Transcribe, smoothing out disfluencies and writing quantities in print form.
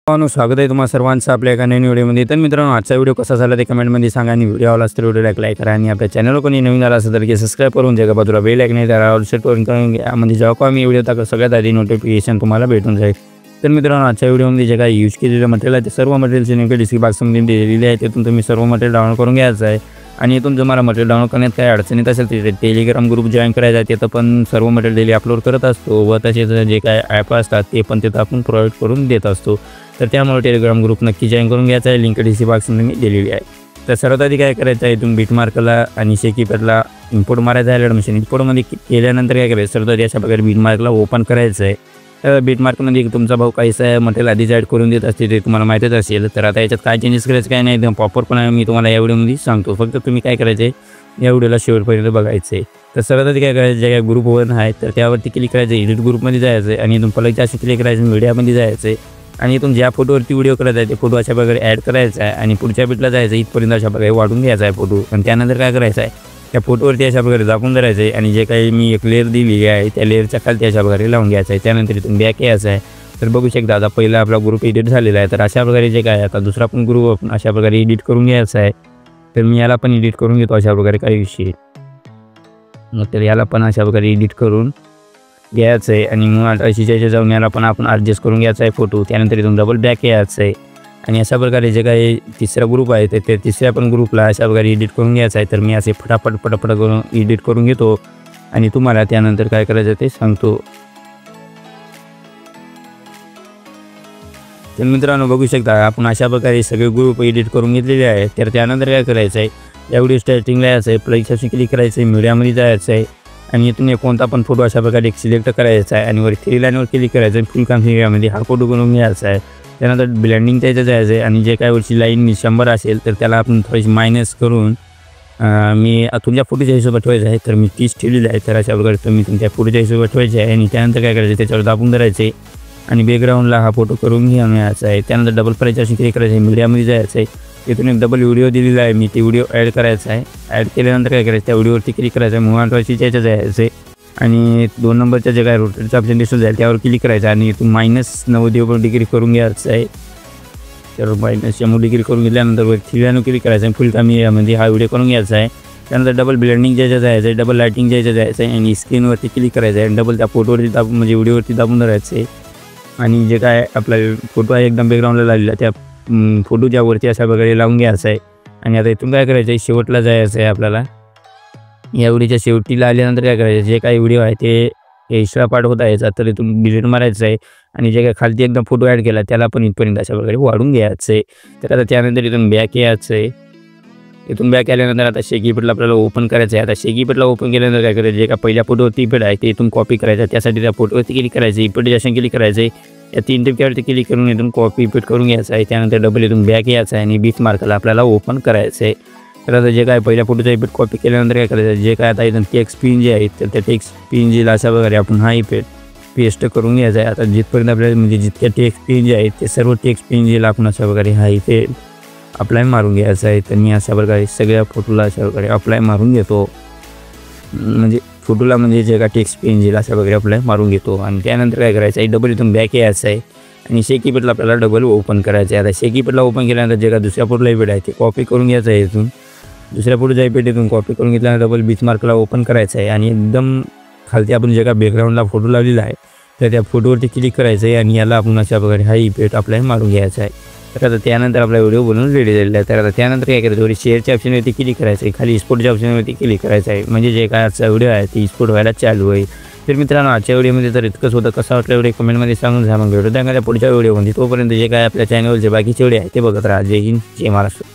स्वागत आहे तुम्हा सर्वांचं आपल्या एका नवीन व्हिडिओमध्ये। तर मित्रांनो, आजचा व्हिडिओ कसा झाला ते कमेंटमध्ये सांगा आणि व्हिडिओ आवडला तर व्हिडिओला लाईक करा आणि आपल्या चॅनलवर कोणी नवीन आला असेल तर सबस्क्राइब करून जगा बाजूला बेल आयकॉन त्याला सेट करून म्हणजे जेव्हा मी व्हिडिओ टाकतो सगळ्यात आधी नोटिफिकेशन तुम्हाला भेटून जाईल। तर मित्रांनो, आजच्या व्हिडिओमध्ये जे काही यूज केलेलं मटेरियल आहे ते सर्व मटेरियलचे नेमके डिस्क्रिप्शन बॉक्समध्ये दिलेले आहे, त्यातून तुम्ही सर्व मटेरियल डाउनलोड करून घ्यायचं आहे। आणि इथून तुम्हाला मटेरियल डाउनलोड करण्यात काही अडचणीत असेल तर टेलिग्राम ग्रुप जॉईन करायचा आहे, तिथं पण सर्व मटेरियल डेली अपलोड करत असतो व तसेच जे काय ॲप असतात ते पण तिथं आपण प्रोव्हाइड करून देत असतो। तर त्यामुळे टेलिग्राम ग्रुप नक्की जॉईन करून घ्यायचा आहे, लिंक डिस्क्रिप्शन बॉक्समध्ये मी दिलेली आहे। तर सर्वात आधी काय करायचं आहे, तुम्ही बीटमार्कला आणि शेकीपॅडला इम्पोर्ट मारायचं आहे। ॲडमिशन इम्पोर्टमध्ये केल्यानंतर काय करायचं, सर्वात आधी अशा प्रकारे बीटमार्कला ओपन करायचं आहे। तर बीटमार्कमध्ये तुमचा भाऊ काहीसं मटेरियल आधीच ॲड करून देत असते, ते तुम्हाला माहीतच असेल। तर आता याच्यात काय चेंजेस करायचं काय नाही, एकदम प्रॉपरपणे मी तुम्हाला या व्हिडिओमध्ये सांगतो। फक्त तुम्ही काय करायचं आहे, या व्हिडिओला शेवटपर्यंत बघायचं आहे। तर सर्वात आधी काय करायचं, ज्या ग्रुप वन आहे तर त्यावरती क्लिक करायचं, एडिट ग्रुपमध्ये जायचं आहे आणि इथून पलकच्या अशी क्लिक करायचं, मीडियामध्ये जायचं आहे आणि इथून ज्या फोटोवरती व्हिडिओ करायचा आहे ते फोटो अशा प्रकारे ॲड करायचा आहे आणि पुढच्या बीटला जायचं, इथपर्यंत अशा प्रकारे वाढून घ्यायचा आहे फोटो। आणि त्यानंतर काय करायचं आहे, त्या फोटोवरती अशा प्रकारे दाखवून धरायचं आहे आणि जे काही मी एक लेअर दिली आहे त्या लेअरच्या खाली अशा प्रकारे लावून घ्यायचं आहे। त्यानंतर इथून बॅक यायचं आहे। तर बघू शकता आता पहिला आपला ग्रुप एडिट झालेला आहे। तर अशा प्रकारे जे काय आता दुसरा पण ग्रुप आपण अशा प्रकारे एडिट करून घ्यायचा आहे। तर मी याला पण एडिट करून घेतो अशा प्रकारे काही विषय, मग तर याला पण अशा प्रकारे एडिट करून घ्यायचं आहे आणि मग अशीच्या जाऊन याला पण आपण ॲडजस्ट करून घ्यायचा आहे फोटो। त्यानंतर इथून डबल बॅक यायचं आहे आणि अशा प्रकारे जे काही तिसरा ग्रुप आहे ते तिसऱ्या पण ग्रुपला अशा प्रकारे एडिट करून घ्यायचं आहे। तर मी असे फटाफट करून एडिट करून घेतो आणि तुम्हाला त्यानंतर काय करायचं ते सांगतो। तर मित्रांनो, बघू शकता आपण अशा प्रकारे सगळे ग्रुप एडिट करून घेतलेले आहेत। तर त्यानंतर काय करायचं आहे, या व्हिडिओ स्टार्टिंगला यायचं आहे, प्लसशी क्लिक करायचं आहे, मीडियामध्ये जायचं आहे आणि इथून कोणता पण फोटो अशा प्रकारे सिलेक्ट करायचा आहे आणि वर थ्री लाईनवर क्लिक करायचं आहे, फुल कॉन्फिगरमध्ये हा फोटो करून घ्यायचा आहे। त्यानंतर ब्लेंडिंगच्या इथं जायचं आहे आणि जे काय वरची लाईन 100 असेल तर त्याला आपण थोडीशी मायनस करून मी तुमच्या फोटोच्या हिशोबात ठेवायचं आहे। तर मी 30 ठेवलेलं आहे। तर अशा प्रकारे तुम्ही तुमच्या फोटोच्या हिशोबात ठेवायचे आहे आणि त्यानंतर काय करायचं, त्याच्यावर दाबून धरायचं आहे आणि बॅकग्राऊंडला हा फोटो करून घ्यायचा आहे। त्यानंतर डबल प्राईज अशी क्लिक करायचं आहे, मीडियामध्ये जायचं आहे, तिथून एक डबल व्हिडिओ दिलेला आहे, मी ती व्हिडिओ ॲड करायचा आहे। ॲड केल्यानंतर काय करायचं, त्या व्हिडिओवरती क्लिक करायचं आहे, मुव्हमेंटवरती त्याच्या जायचं आहे आणि 2 नंबरच्या जे काय रोटेटचं ऑप्शन दिसून जाईल त्यावर क्लिक करायचं आणि इथून -90 डिग्री करून घ्यायचं आहे। तर -100 डिग्री करून घेतल्यानंतर वर 3 लाईनवर क्लिक करायचं आहे, फुल कॅमेरामध्ये हा व्हिडिओ करून घ्यायचा आहे। त्यानंतर डबल ब्लेंडिंग ज्याच्या जायचं आहे, डबल लाईटिंग ज्याच्या जायचं आहे आणि स्क्रीनवरती क्लिक करायचं आहे, डबल त्या फोटोवरती दाबून म्हणजे व्हिडिओवरती दाबून धरायचं आहे आणि जे काय आपला फोटो आहे एकदम बॅकग्राऊंडला लावलेला त्या फोटोच्या वरती अशा प्रकारे लावून घ्यायचं आहे। आणि आता इथून काय करायचं आहे, शेवटला जायचं आहे आपल्याला। या व्हिडिओच्या शेवटीला आल्यानंतर काय करायचं, जे काही व्हिडिओ आहे ते एक्स्ट्रा पार्ट होता याचा तर इथून डिलीट मारायचं आहे आणि जे काय खालती एकदम फोटो ॲड केला त्याला पण इथपर्यंत अशा प्रकारे वाढून घ्यायचं आहे। तर आता त्यानंतर इथून बॅक यायचं आहे। इथून बॅक आल्यानंतर आता शेकीपॅडला आपल्याला ओपन करायचं आहे। आता शेकीपॅडला ओपन केल्यानंतर काय करायचं, जे का पहिल्या फोटोवरती इफेक्ट आहे ते इथून कॉपी करायचं, त्यासाठी त्या फोटोवरती क्लिक करायचं, इफेक्ट जसं क्लिक करायचं आहे, या 3 टिपक्यावरती क्लिक करून इथून कॉपी इफेक्ट करून घ्यायचं आहे। त्यानंतर डबल इथून बॅक यायचं आहे आणि बीटमार्कला आपल्याला ओपन करायचं आहे। तर आता जे काय पहिल्या फोटोचा इफेक्ट कॉपी केल्यानंतर काय करायचं, जे काय आता इथून टेक्स्ट PNG आहे तर त्या टेक्स्ट PNGला अशा प्रकारे आपण हा इफेक्ट पेस्ट करून घ्यायचा आहे। आता जिथपर्यंत आपल्याला म्हणजे जितक्या टेक्स्ट PNG आहेत ते सर्व टेक्स्ट PNGला आपण अशा प्रकारे हा इफेक्ट अप्लाय मारून घ्यायचा आहे। तर मी अशा प्रकारे सगळ्या फोटोला अशा प्रकारे अप्लाय मारून घेतो, म्हणजे फोटोला म्हणजे जे काय टेक्स्ट PNGला अशा प्रकारे अप्लाय मारून घेतो आणि त्यानंतर काय करायचं आहे, डबल इथून बॅक यायचं आहे आणि शेकीपॅडला आपल्याला डबल ओपन करायचं आहे। आता शेकीपॅडला ओपन केल्यानंतर जे काय दुसऱ्या फोटोला इफेक्ट आहे ते कॉपी करून घ्यायचं आहे, इथून दुसऱ्या फोटोचा इफेक्ट इथून कॉपी करून घेतल्यानंतर डबल बीटमार्कला ओपन करायचं आहे आणि एकदम खालती आपण जे काय बॅकग्राऊंडला फोटो लावलेला आहे तर त्या फोटोवरती क्लिक करायचं आहे आणि याला आपण अशा प्रकारे हा इफेक्ट अप्लाय मारून घ्यायचा आहे। तर आता त्यानंतर आपला व्हिडिओ बनवून रेडी झालेला आहे। तर आता त्यानंतर काय करायचं, शेअरच्या ऑप्शनवरती क्लिक करायचं आहे, खाली स्पोर्टच्या ऑप्शनवरती क्लिक करायचं आहे, म्हणजे जे काय आजचा व्हिडिओ आहे ती स्पोर्ट व्हायला चालू आहे। तर मित्रांनो, आजच्या व्हिडिओमध्ये तर इतकंच होतं, कसा वाटलं व्हिडिओ कमेंटमध्ये सांगून जा। मग व्हिडिओ त्या पुढच्या व्हिडिओमध्ये, तोपर्यंत जे काय आपल्या चॅनलवरचे बाकीचे व्हिडिओ आहे ते बघत राहा। जय हिंद, जय महाराष्ट्र।